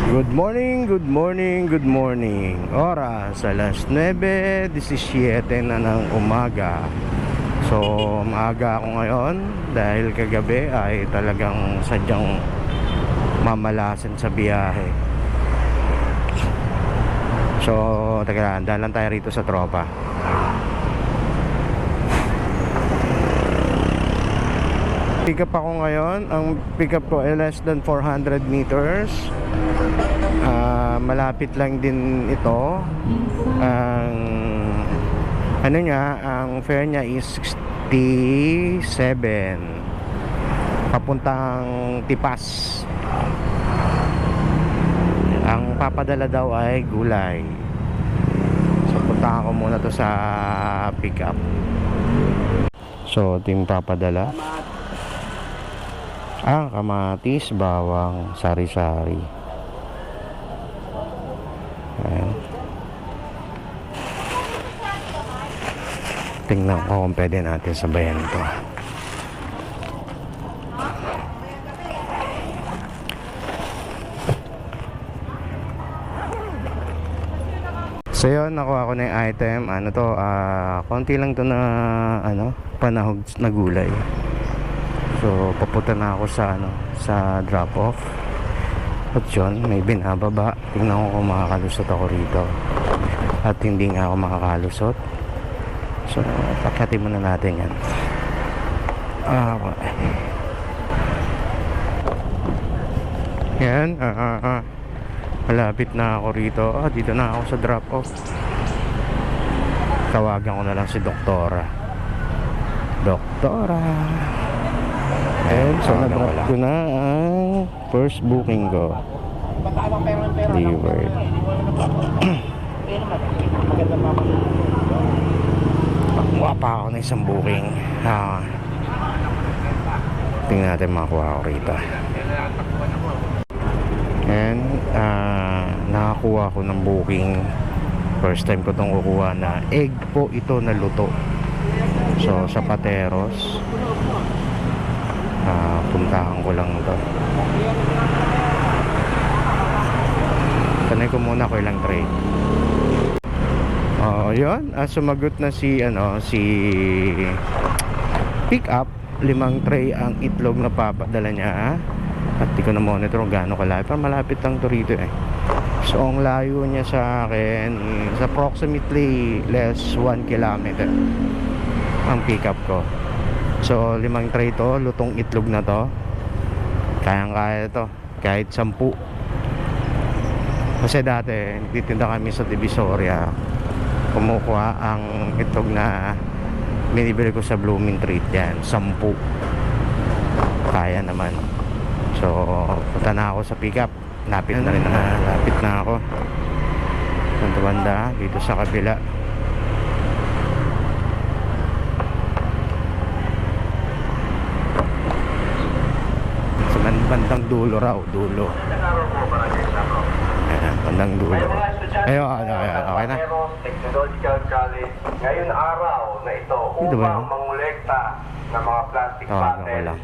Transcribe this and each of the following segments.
Good morning, good morning, good morning. Oras alas 9:17 na ng umaga. So, maaga ako ngayon dahil kagabi ay talagang sadyang mamalasan sa biyahe. So, teka lang, dalan tayo rito sa tropa. Pick up ako ngayon. Ang pick up ko ay less than 400 meters. Malapit lang din ito. Ang ano niya, ang fare niya is 67 papuntang Tipas. Ang papadala daw ay gulay. So puntahan ko muna to sa pick up. So ito yung papadala. Kamatis, bawang, sari-sari. Ayan. Tingnan ko kung pwede natin sabayan ito. So yun, nakuha ko na yung item. Ano to, konti lang to na panahog na gulay. So papunta na ako sa drop off. At yun, may binababa. Tingnan ko kung makakalusot ako rito. At hindi nga ako makakalusot. So pagkati muna natin yan. Okay. Yan. Malapit na ako rito. Dito na ako sa drop off. Tawagan ko na lang si Doktora. And so na-drop ko na ang first booking ko. Delivered. Makuha pa ako na isang booking. Tingnan natin makuha ko rito. And nakakuha ko ng booking. First time ko itong kukuha na egg po ito na luto. So sa Pateros. Puntahan ko lang ito. Tanay ko muna ko ilang tray. Yun, sumagot na si pick up. 5 tray ang itlog na papadala niya. At di ko na monitor kung gaano kalapit. Pero malapit lang to rito eh. So ang layo niya sa akin is approximately less 1 kilometer ang pick up ko. So 5 tray to, lutong itlog na to. Kayang-kaya to, kahit 10. Kasi dati nagtitinda kami sa Divisoria. Kumukuha ang itlog na binibili ko sa Blooming Treat. Yan, 10. Kaya naman. So punta na ako sa pick up. Lapit na ako. Sa banda, dito sa kabila. Bandang dulo raw, dulo. Ayan, bandang dulo. Ayun, okay na. Technological College, ngayon araw na ito upang mangolekta ng mga plastic bottles.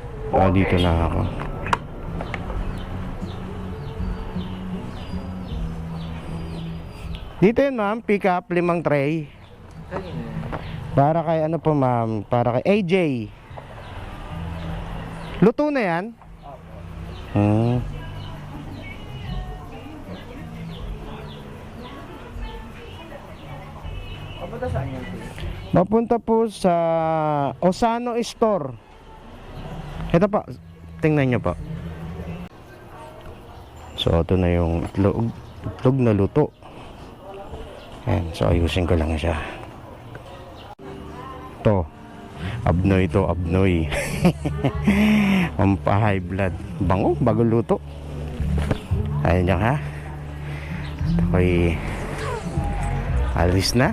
Dito na ako. Dito yun ma'am, pick up 5 tray. Para kay ano po ma'am, para kay AJ. Luto na yan? Papunta saan yun? Mapunta po sa Osano Store. Ito pa, tingnan nyo po. So ito na yung itlog na luto. Ayan, so ayusin ko lang siya. Ito Abnoy to, abnoy. High blood. Bango, bago luto. Ayun niya ha. Ako'y alis na.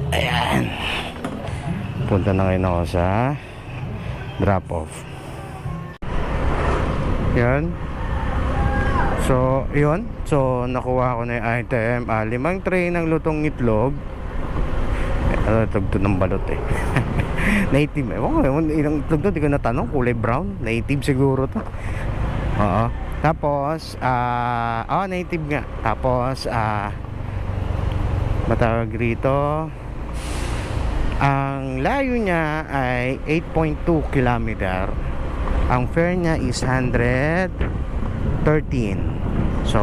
Ayan. Punta na ngayon ako sa drop off. Yan. So, yun. So, nakuha ko na yung item. 5 tray ng lutong itlog. Tugto ng balot eh. Native. Ilang itlog to, di ko natanong. Kulay brown. Native siguro to. Oo. Tapos, native nga. Tapos, matawag rito, ang layo niya ay 8.2 kilometer. Ang fare niya is 113. So,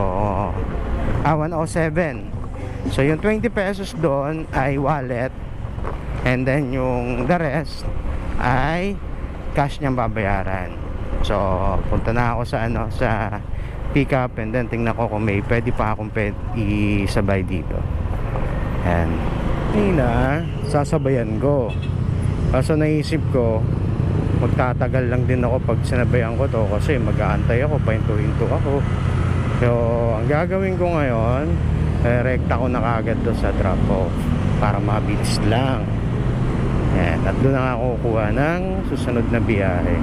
107. So, yung 20 pesos doon ay wallet. And then, yung the rest ay cash niyang babayaran. So, punta na ako sa pick up, and then tingnan ko kung may pwede pa akong isabay dito. And sasabayan ko. Kaso naisip ko, magtatagal lang din ako pag sinabayan ko to, kasi mag-aantay ako, pahinto-hinto ako. So, ang gagawin ko ngayon, rekta ko na kagad doon sa drop-off para mabilis lang. Yan. At doon na ako kukuha ng susunod na biyahe.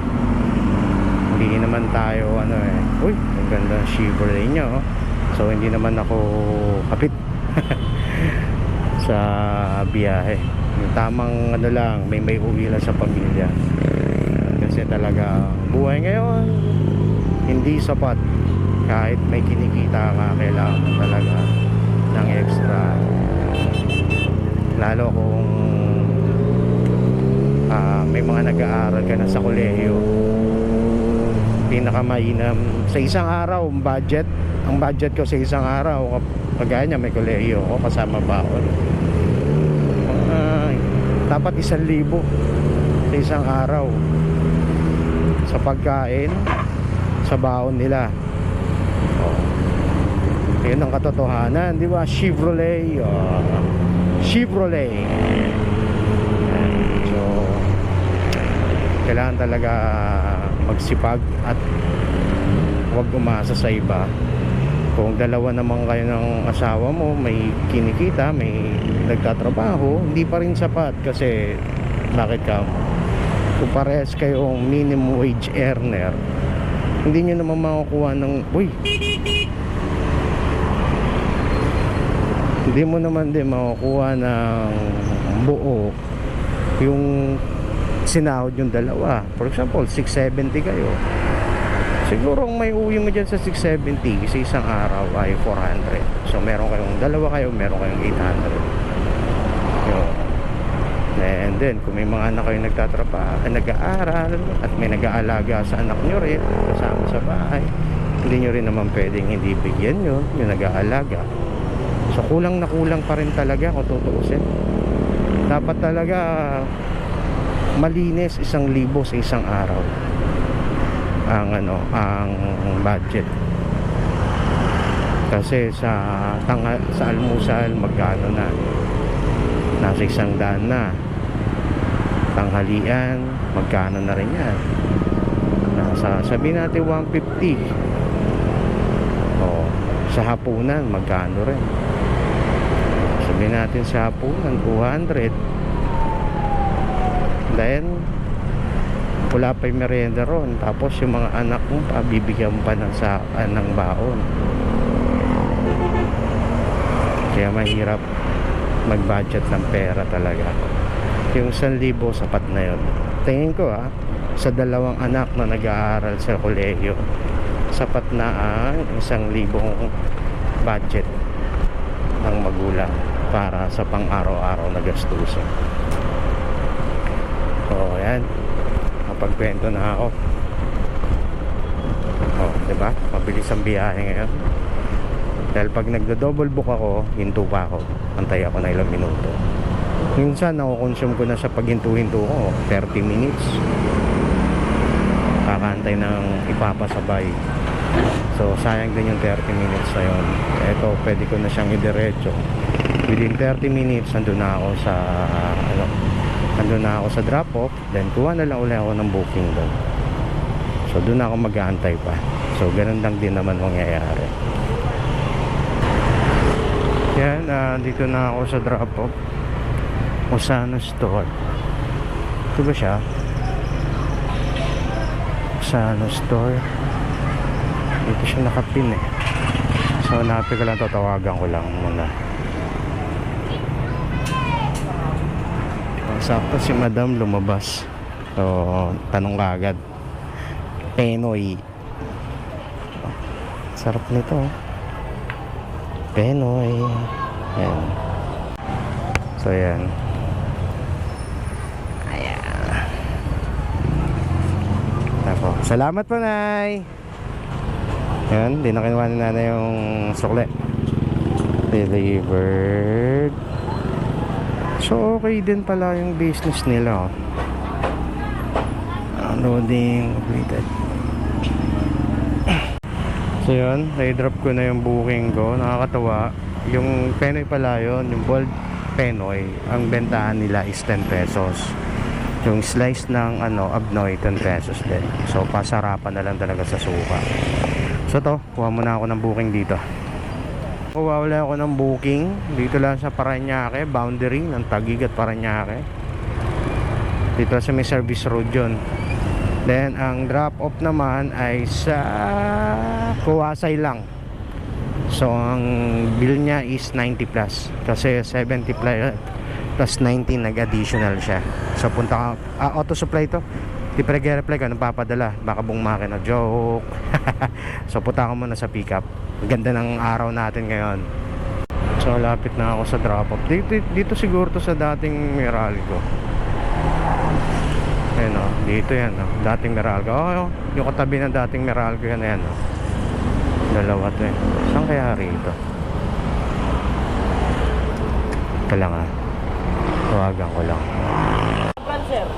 Hindi naman tayo uy, ang ganda ng Chevrolet nyo. So, hindi naman ako kapit sa biyahe. Yung tamang lang, may uwi lang sa pamilya. Kasi talaga buhay ngayon hindi sapat. Kahit may kinikita ka, kailangan talaga ng extra. Lalo kung may mga nag-aaral ka na sa kolehiyo. Pinakamainam sa isang araw, ang budget ko sa isang araw, kagaya niya may kolehiyo ako, kasama ba ako, dapat 1,000 sa isang araw sa pagkain, sa baon nila. Yun ang katotohanan, di ba? Chevrolet. So, kailangan talaga magsipag at huwag umasa sa iba. Kung dalawa naman kayo ng asawa mo, may kinikita, may nagtatrabaho, hindi pa rin sapat. Kasi bakit ka? Kung parehas kayong minimum wage earner, hindi nyo naman makukuha ng hindi mo naman din makukuha ng buo yung sinahod yung dalawa. For example, 670 kayo. Siguro ang may uwi mo dyan sa 670 sa isang araw ay 400. So meron kayong dalawa kayo, meron kayong 800. Yun. And then kung may mga anak kayo nag-aaral at may nag-aalaga sa anak nyo rin kasama sa bahay, hindi nyo rin naman pwedeng hindi bigyan yun yung nag-aalaga. So kulang na kulang pa rin talaga kung tutuusin. Dapat talaga malinis 1,000 sa isang araw ang budget. Kasi sa almusal magkano na, nasa 100 na. Tanghalian magkano na rin yan, nasa sabihin natin 150. Sa hapunan magkano rin, sabihin natin sa hapunan 200. Then wala pa yung merienda ron, tapos yung mga anak mo pa bibigyan pa ng baon. Kaya mahirap mag-budget ng pera talaga. Yung 1,000 sapat na yun. Tingin ko sa dalawang anak na nag-aaral sa kolehiyo, sapat na ang 1,000 budget ng magulang para sa pang-araw-araw na gastusin. So yan, pagkwento na ako. Diba? Mabilis ang biyahe ngayon. Dahil pag nagdo-double book ako, hinto pa ako. Antay ako na ilang minuto. Minsan, nakukonsume ko na sa paghinto-hinto ko 30 minutes. Kakantay ng ipapasabay. So, sayang din yung 30 minutes na yun. Ito, pwede ko na siyang idiretso. Within 30 minutes, nandun na ako sa drop-off, then kuha na lang ulit ako ng booking doon. So doon ako mag-aantay pa. So ganun lang din naman mangyayari. Yan, dito na ako sa drop-off. Osano Store. Ito ba siya? Osano Store. Dito siya nakapin eh. So hanapin ko lang, tatawagan ko lang muna. Sakto si Madam lumabas. So tanong ka agad, Penoy. Sarap nito. Penoy. Ayan. So, ayan. Ayan. Ako. Salamat po, Nay. Ayan, di na kinuha ni Nanay yung sukle. Delivered. So, okay din pala yung business nila. Loading completed. So yun, na-drop ko na yung booking ko. Nakakatawa. Yung Penoy pala yun, yung bold Penoy, ang bentahan nila is 10 pesos. Yung slice ng abnoy, 10 pesos din. So pasarapan na lang talaga sa suka. So to, kuha muna ako ng booking dito. Kuha wala ako ng booking dito lang sa Parañaque, boundary ng Taguig at Parañaque. Dito sa may service road yun. Then ang drop off naman ay sa Kuwasay lang. So ang bill niya is 90 plus kasi 70 plus 90 nag-additional siya. So punta ka, auto supply to. Di pa nag-reply ka, napapadala. Baka buong makina, joke. So punta ka muna sa pick up. Ganda ng araw natin ngayon. So lapit na ako sa drop off. Dito siguro to sa dating Meralco. Ayan o, dito yan o, dating Meralco. Yung katabi ng dating Meralco yan, ayan o. Dalawa to eh. Saan kaya rito? Ito lang ah. Tawagan ko lang. Sir.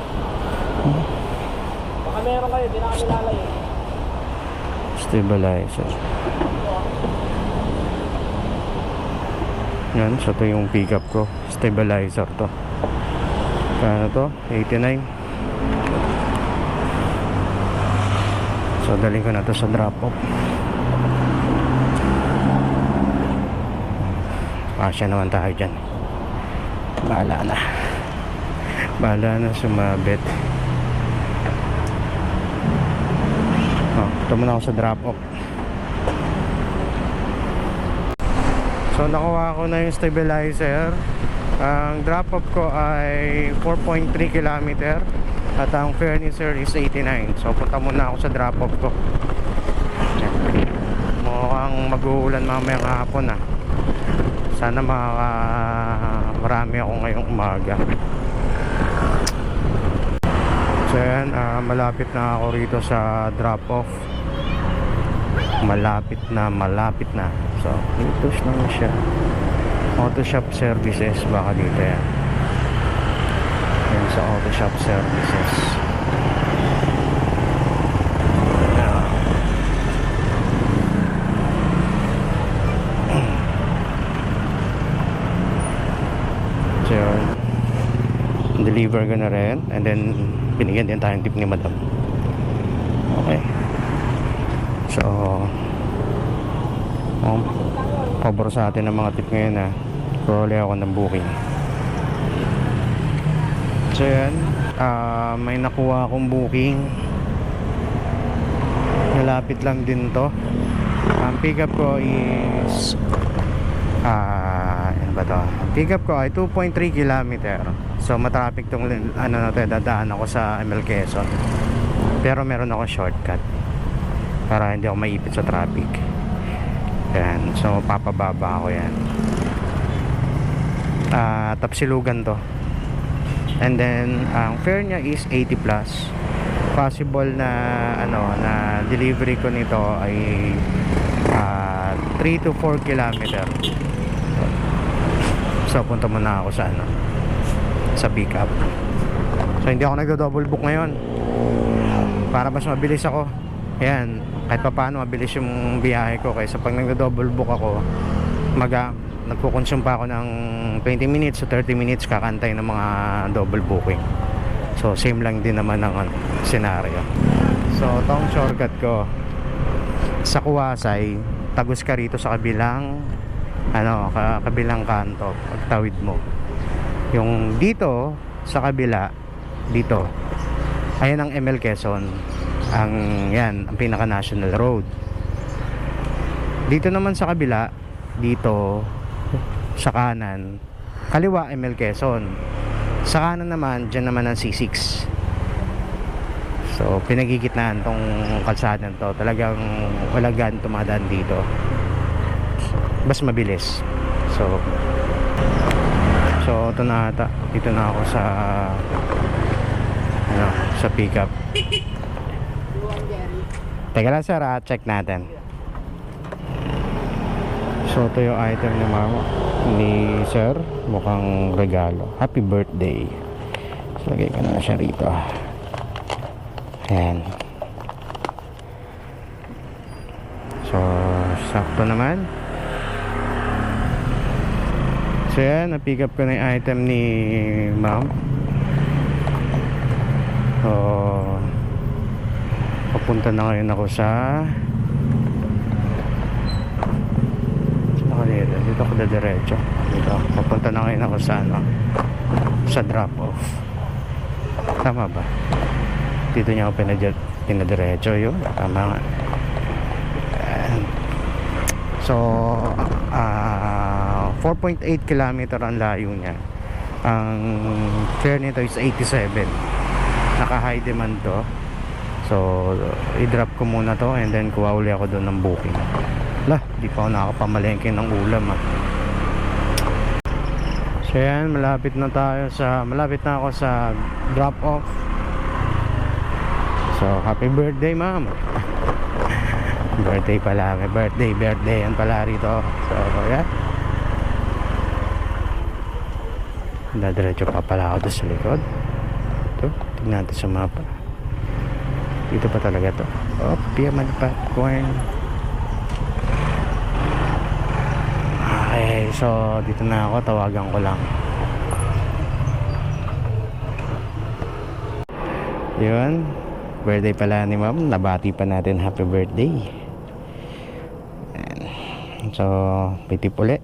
Baka meron kayo, di na kami lalay. Stabilizer. Yan, so ito yung pick up ko. Stabilizer to. Kano to? 89. So daling ko na to sa drop off. Pasya naman tayo dyan. Bahala na sumabit. Ito muna ako sa drop off. So nakuha ko na yung stabilizer. Ang drop off ko ay 4.3 km at ang furniture is 89. So punta muna ako sa drop off ko. Mukhang mag-uulan mamayang hapon ah. Sana marami ako ngayong umaga. So yan, malapit na ako rito sa drop off. Malapit na. So dito lang siya. Auto shop services, baka dito yan. Yan sa auto shop services. So yun, deliver ko na rin. And then binigyan din tayong tip ni madam. Okay. So cover sa atin ng mga tip ngayon ha. Kuruli ako ng booking. So yan, may nakuha akong booking. Malapit lang din to. Ang pick up ko is ano ba to? Pick up ko ay 2.3 km. So matraffic tong dadaan ako sa ML Quezon. Pero meron ako shortcut para hindi ako maipit sa traffic. Yan, so papababa ako yan. Tapsilugan to. And then ang fare niya is 80 plus. Possible na na delivery ko nito ay 3 to 4 km. So punta muna ako sa sa pick up. So hindi ako nagdo-double book ngayon para mas mabilis ako. Ayan, kahit pa paano mabilis yung biyahe ko. Kaysa pag nagdo-double book ako, nagko-consume pa ako ng 20 minutes to 30 minutes kakantay ng mga double booking. So same lang din naman ang scenario. So itong shortcut ko sa Kuwasay, tagos ka rito sa kabilang kabilang kanto, pagtawid mo. Yung dito sa kabila, dito ayan ang ML Quezon. Ang pinaka national road. Dito naman sa kabila, dito sa kanan, kaliwa ML Quezon. Sa kanan naman, dyan naman ang C6. So pinagigitnaan tong kalsada to. Talagang wala gan tumadaan dito. Mas mabilis. So ito na ata. Dito na ako sa sa pickup. Teka lang sir, check natin. So ito yung item ni mama, ni sir. Mukhang regalo. Happy birthday. So lagay ko na siya rito. Ayan. So sakto naman. So yan, na-pick up ko na yung item ni ma'am. So papunta na ngayon ako sa dito ako diretso. Dito. Papunta na ngayon ako sa sa drop off. Tama ba? Dito niya ako pinadiretso yun. Tama nga. So 4.8 kilometer ang layo niya. Ang fare nito is 87. Naka high demand to. So i-drop ko muna to and then kuha uli ako doon ng booking. Lah, di pa ako nakakapamalengke ng ulam So yan, malapit na ako sa drop off. So happy birthday ma'am. Birthday pala, may birthday yan pala rito. So yan, dadiretso pa pala ako doon sa likod. Ito, tignan natin sa mapa. Dito pa talaga to. Oh, Piaman Popcorn. Okay, so dito na ako, tawagan ko lang. Yun, birthday pala ni ma'am. Nabati pa natin happy birthday. Ayan. So pitip uli.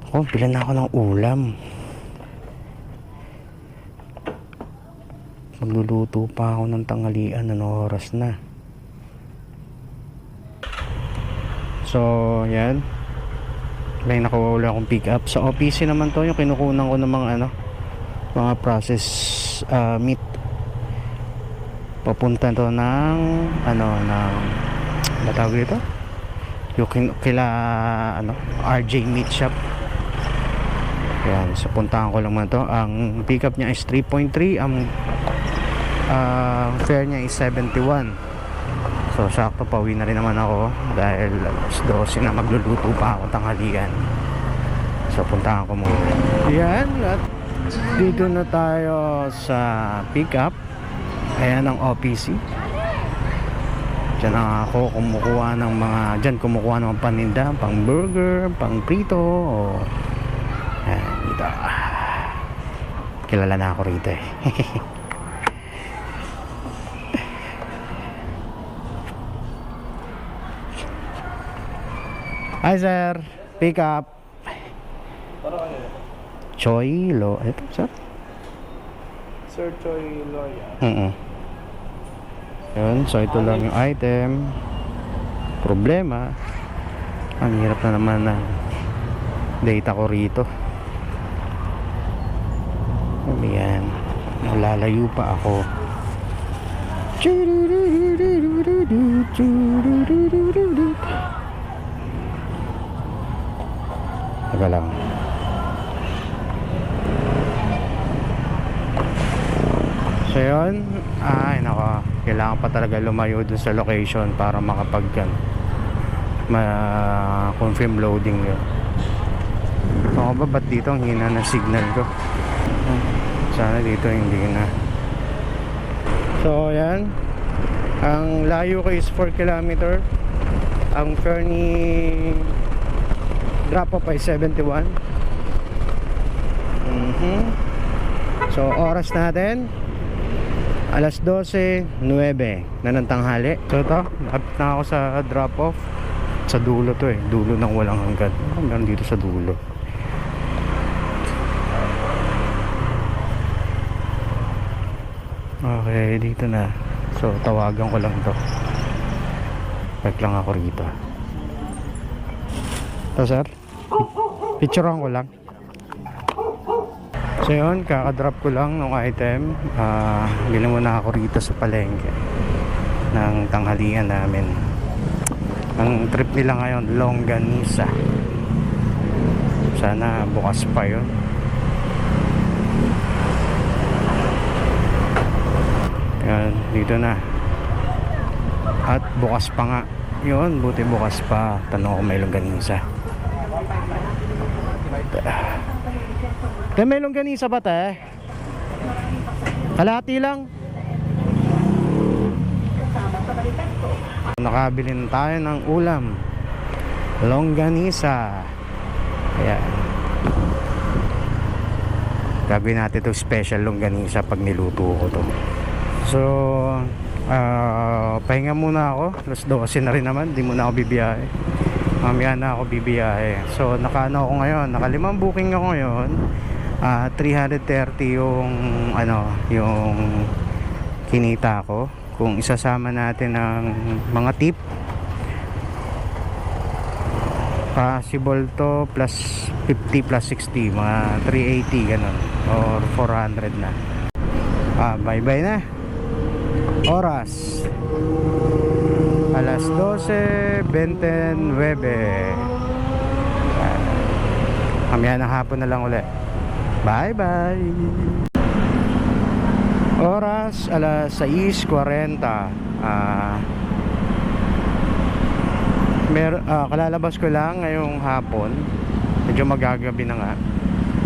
Ako, pilan na ako ng ulam. Magluluto pa ako ng tanghalian. Ano oras na? So, yan. May nakuha ulit akong pick up. Sa OPC naman to, yung kinukunan ko ng mga process meat. Papunta to ng natawag dito? Yung kila RJ Meat Shop. Yan, so puntahan ko lang man to. Ang pick up niya is 3.3. Ang fare niya is 71. So sakto, pauwi na rin naman ako dahil alas 12 na, magluluto pa ako tanghalian. So puntahan ko muna. Yan, at dito na tayo sa pick-up. Ayan ang OPC. Diyan ako kumukuha ng paninda, pang burger, pang prito. Ayan, dito. Kilala na ako rito eh. Hi sir, pick up. Choi Lo, ito sir? Sir Choi Loya. Yun, so ito lang yung item. Problema, ang hirap na naman ng data ko rito. Ayan, malalayo pa ako. Teka lang. So yun, nako, kailangan pa talaga lumayo dun sa location para ma-confirm loading yun. Ako ba, ba't dito ang hina ng signal ko? Sana dito hindi na. So yan, ang layo ko is 4 km. Ang fare ni drop off ay 71. So oras natin alas 12:09 na ng tanghali. So ito, lapit na ako sa drop off. Sa dulo to eh, dulo ng walang hanggan. Hanggang dito sa dulo. Okay, dito na. So tawagan ko lang to. Back lang ako rito. Ito sir, picturean ko lang. So yun, kakadrop ko lang ng item. Bili muna ako rito sa palengke ng tanghalian namin. Ang trip nila ngayon, longganisa. Sana bukas pa yun. Yan, dito na. At bukas pa nga. Yun, buti bukas pa. Tanong ko may longganisa. May longganisa ba te? Kalahati lang. Nakabili na tayo ng ulam. Longganisa. Kaya gagawin natin ito special longganisa pag niluto ko to. So pahinga muna ako. Alas 12 na rin naman. Di muna ako bibiyahe. Mamaya na ako bibiyahe. So nakaano ako ngayon, naka 5 booking ako ngayon. 330 yung yung kinita ko. Kung isasama natin ng mga tip, possible to plus 50 plus 60, mga 380 ganun, or 400 na. Bye bye na. Oras alas 12:29. Mamaya ng hapon na lang ulit. Bye bye. Oras alas 6:40. Kalalabas ko lang ngayong hapon. Medyo magagabi na nga.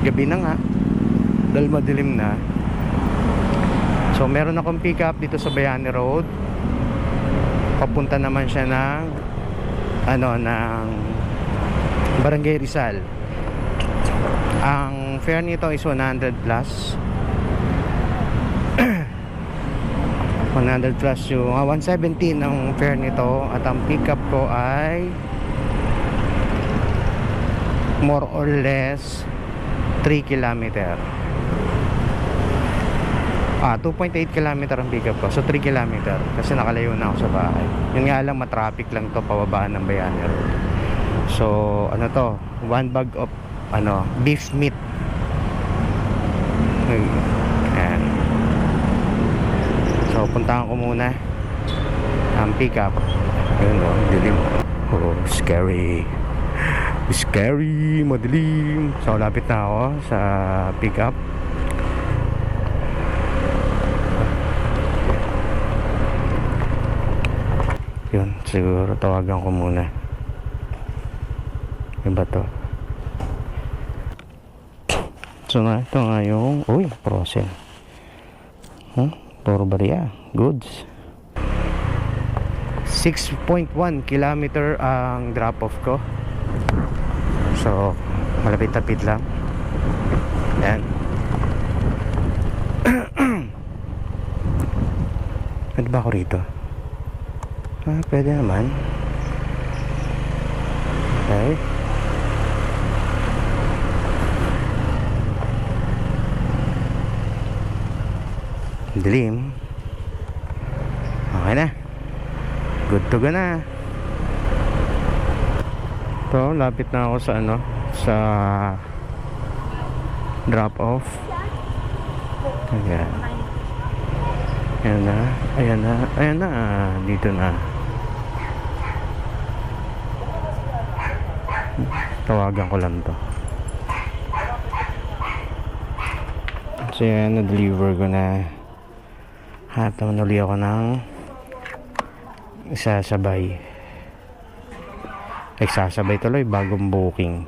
Gabi na nga dahil madilim na. So meron akong pick up dito sa Bayani Road. Papunta naman siya ng ng Barangay Rizal. Ang fare nito is 100 plus. 100 plus yung 117 ang fare nito. At ang pick up ko ay more or less 3 kilometer. 2.8 kilometer ang pick up ko. So 3 kilometer kasi nakalayo na ako sa bahay. Yun nga lang, matraffic lang to pababaan ng Bayani Road. So ano to, 1 bag of beef meat. Ayan. So puntahan ko muna ang pick up. Ayun o, dilim. Oh, scary. Scary, madilim. So lapit na ako sa pick up. Yun, siguro tawagan ko muna. Yung ba to? So na, ito nga yung Procel. Puro bariya. Goods. 6.1 kilometer ang drop off ko. So malapit-lapit lang. Yan. Pwede ba ako rito? Pwede naman. Okay. Dilim. Okay na. Good to go na. To, lapit na ako sa sa drop off. Ayan. Ayan na. Ayan na. Ayan na. Dito na. Tawagan ko lang to. So yan, na-deliver ko na. At manuli ako ng isasabay. Sasabay tuloy, bagong booking.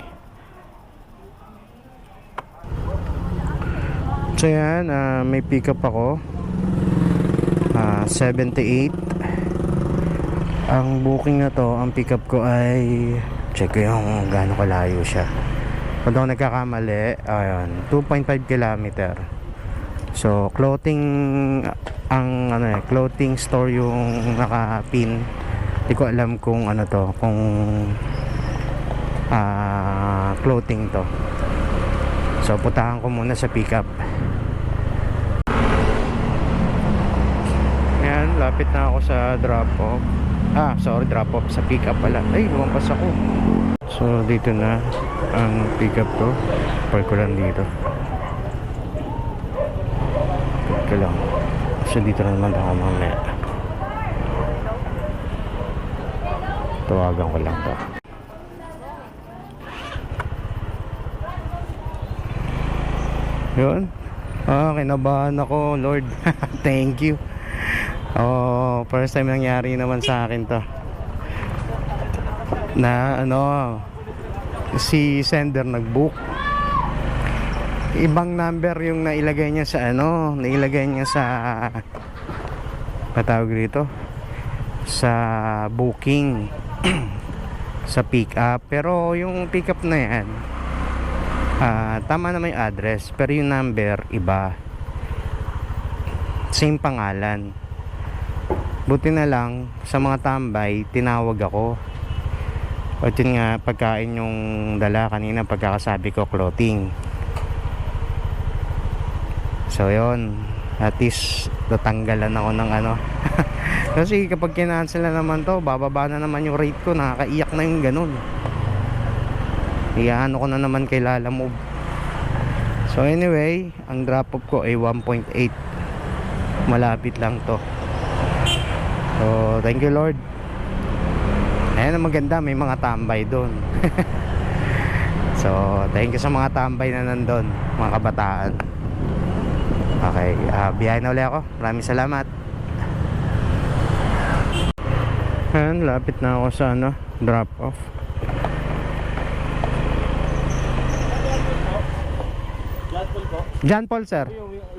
So yan, may pick up ako. 78. Ang booking na to, ang pick up ko ay, check ko yung gaano kalayo siya. Kung ako nagkakamali, ayun, 2.5 kilometer. So clothing, ang clothing store yung nakapin. Hindi ko alam kung kung clothing to. So putahan ko muna sa pickup. Ayan, lapit na ako sa drop off. Drop off sa pickup pala. Ay, lumampas ako. So dito na ang pickup ko. Park ko lang dito. ko lang. So dito na naman ako mamaya. Tawagan ko lang to. Yun. Kinabahan ako, Lord. Thank you. First time nangyari naman sa akin to. Na si sender nag-book. Ibang number yung nailagay niya sa patawag dito sa booking sa pick up, pero yung pick up na yan tama naman yung address, pero yung number iba, same pangalan. Buti na lang sa mga tambay tinawag ako, at yun nga, pagkain yung dala kanina, pagkakasabi ko clothing. So yun, at least natanggalan ako ng kasi kapag kinancel na naman to, bababa na naman yung rate ko. Nakakaiyak na yung ganun. Iyaano ko na naman kay Lalamove. So anyway, ang drop off ko ay 1.8. Malapit lang to. So thank you Lord. Ayan ang maganda, may mga tambay doon. So thank you sa mga tambay na nandun, mga kabataan. Okay, biyahe na ulit ako. Maraming salamat. Ayan, lapit na ako sa drop off. John Paul, sir.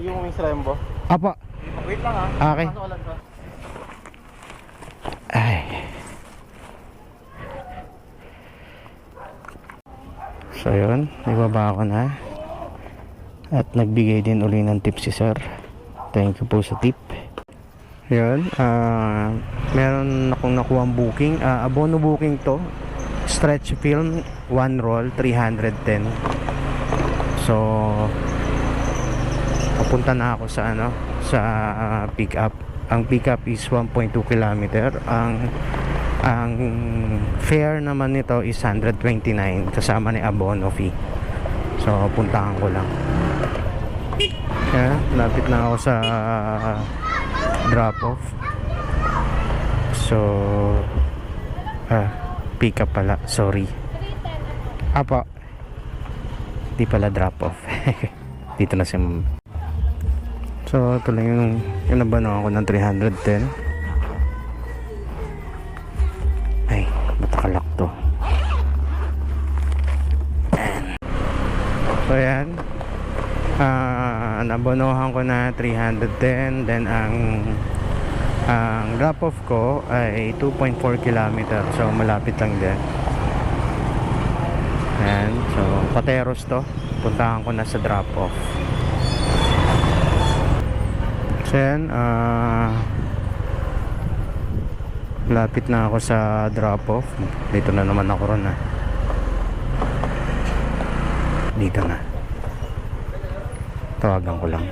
Yung Miss Rembo. Apo. Wait lang Okay. Pasok ko lang to. Ay. So yun, ibaba ako na. At nagbigay din uli ng tip si sir. Thank you po sa tip. Yun, meron akong nakuhang booking, abono booking to, stretch film 1 roll 310. So papunta na ako sa sa pick up. Ang pick up is 1.2 km. Ang fare naman nito is 129 kasama ni abono fee. So puntahan ko lang. Lapit na ako sa drop off. So pick up pala, sorry. Apo, di pala drop off. Dito na si ma'am. So ito lang yung nabano ako ng 310. Ay, matakalak to. So yan, nabonohan ko na 310. Then ang drop off ko ay 2.4 km. So malapit lang din. Ayan, so Pateros to. Puntahan ko na sa drop off. So yan, lapit na ako sa drop off. Dito na naman ako ron dito na. Tawagan ko lang.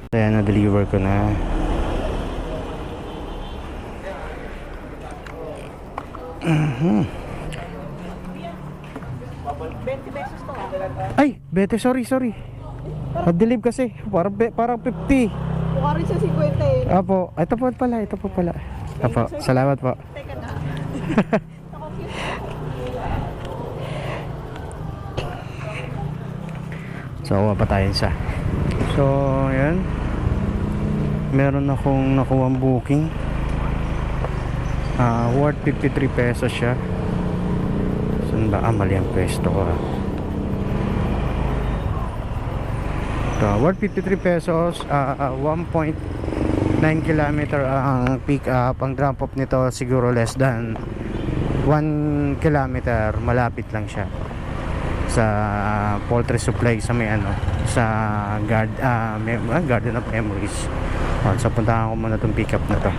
Kaya na-deliver ko na. Ay, bete, sorry. Pag-deliver kasi, parang 50. Mukha rin sa 50 eh. Apo, ito po pala. Apo, salamat po. Teka na. So, kuha pa tayo isa. So, ayan. Meron akong nakuha booking. Worth 53 pesos siya. Saan ba? Mali ang pwesto ko So, worth 53 pesos. 1.9 km ang pick up. Ang drop off nito siguro less than 1 kilometer. Malapit lang siya sa poultry supply sa may sa Garden of Memories. So puntahan ko muna itong pick up na to.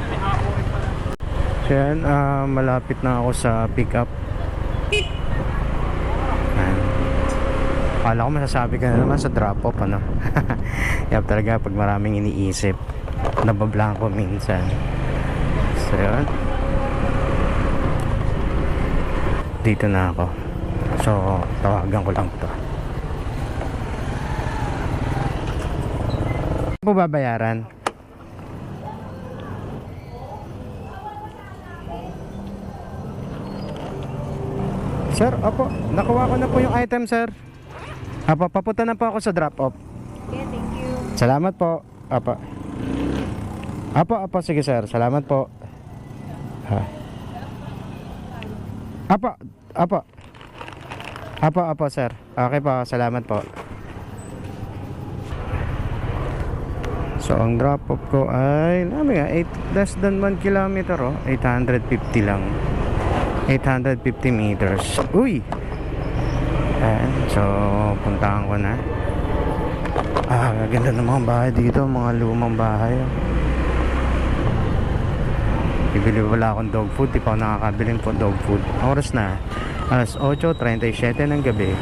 So yan, malapit na ako sa pick up. Akala ko masasabi ka na naman sa drop off Yap talaga pag maraming iniisip, nabablanko minsan. So yan, dito na ako. So tawagan ko lang to. po babayaran? Sir, opo, nakuha ko na po yung item, sir. Apo, papunta na po ako sa drop-off. Okay, thank you. Salamat po. Apo. Apo, sige sir. Salamat po. Ha. Apo, sir. Okay po, salamat po. So, ang drop-off ko ay, less than 1 kilometer, 850 lang. 850 meters. Uy! Ayan, so, puntahan ko na. Ganda ng mga bahay dito, mga lumang bahay. Bibili wala akong dog food, di pa ako nakakabiling po dog food. Oras na, alas 8:37 ng gabi.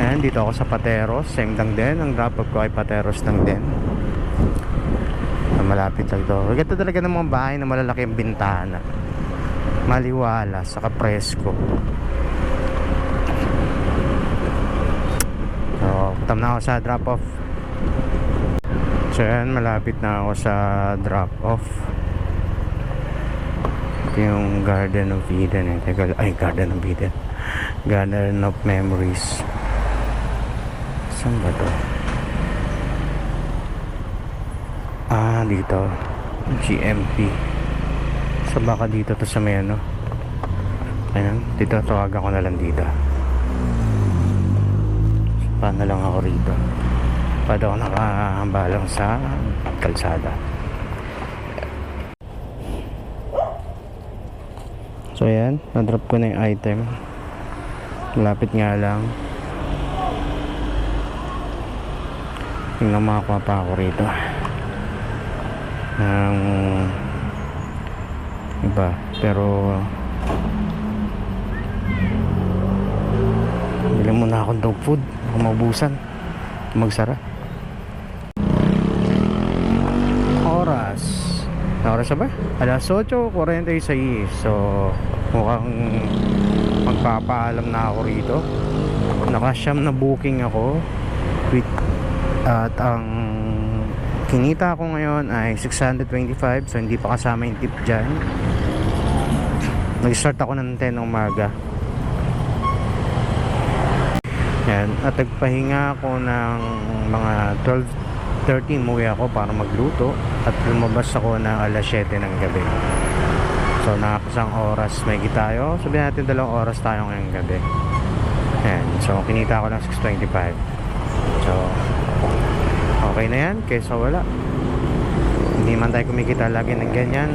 Ayan, dito ako sa Pateros, same lang din. Ang drop-off ko ay Pateros lang din. Malapit lang to. Ganda talaga ng mga bahay na malalaki ang bintana. Maliwala, saka presko. So, punta na ako sa drop-off. So, yan, malapit na ako sa drop-off. Ito yung Garden of Eden. Garden of Eden. Garden of Memories. Saan ba to? Dito. GMP. So, baka dito to sa may ano. Ayan, dito tawagan ko na lang dito. Paano lang ako rito? Paano ako nakahambalang sa kalsada. So ayan, na-drop ko na yung item. Malapit nga lang. Tingnan makakuha pa ako rito ng iba, pero bili muna akong dog food. Baka maubusan, magsara. Oras na ba? Alas 8:46. So mukhang magpapaalam na ako rito. Nakasyam na booking ako with, at ang kinita ko ngayon ay 625. So hindi pa kasama yung tip dyan. Nag-start ako ng 10 ng umaga. Yan. At nagpahinga ako ng mga 12:30. Umuwi ako para magluto. At lumabas ako ng alas 7 ng gabi. So nakakasang oras may tayo. Sabihin natin 2 oras tayo ngayong gabi. Yan. So kinita ko ng 625. So okay na yan kaysa wala. Hindi man tayo kumikita lagi ng ganyan.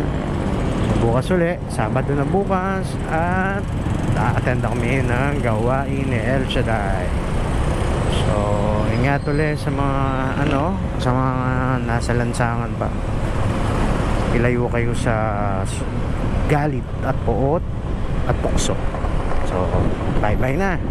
Bukas uli, Sabado na bukas, at a-attend kami ng gawain ni El Shaddai. So ingat uli sa mga sa mga nasa lansangan pa. Ilayo kayo sa galit at puot at tukso. So bye bye na.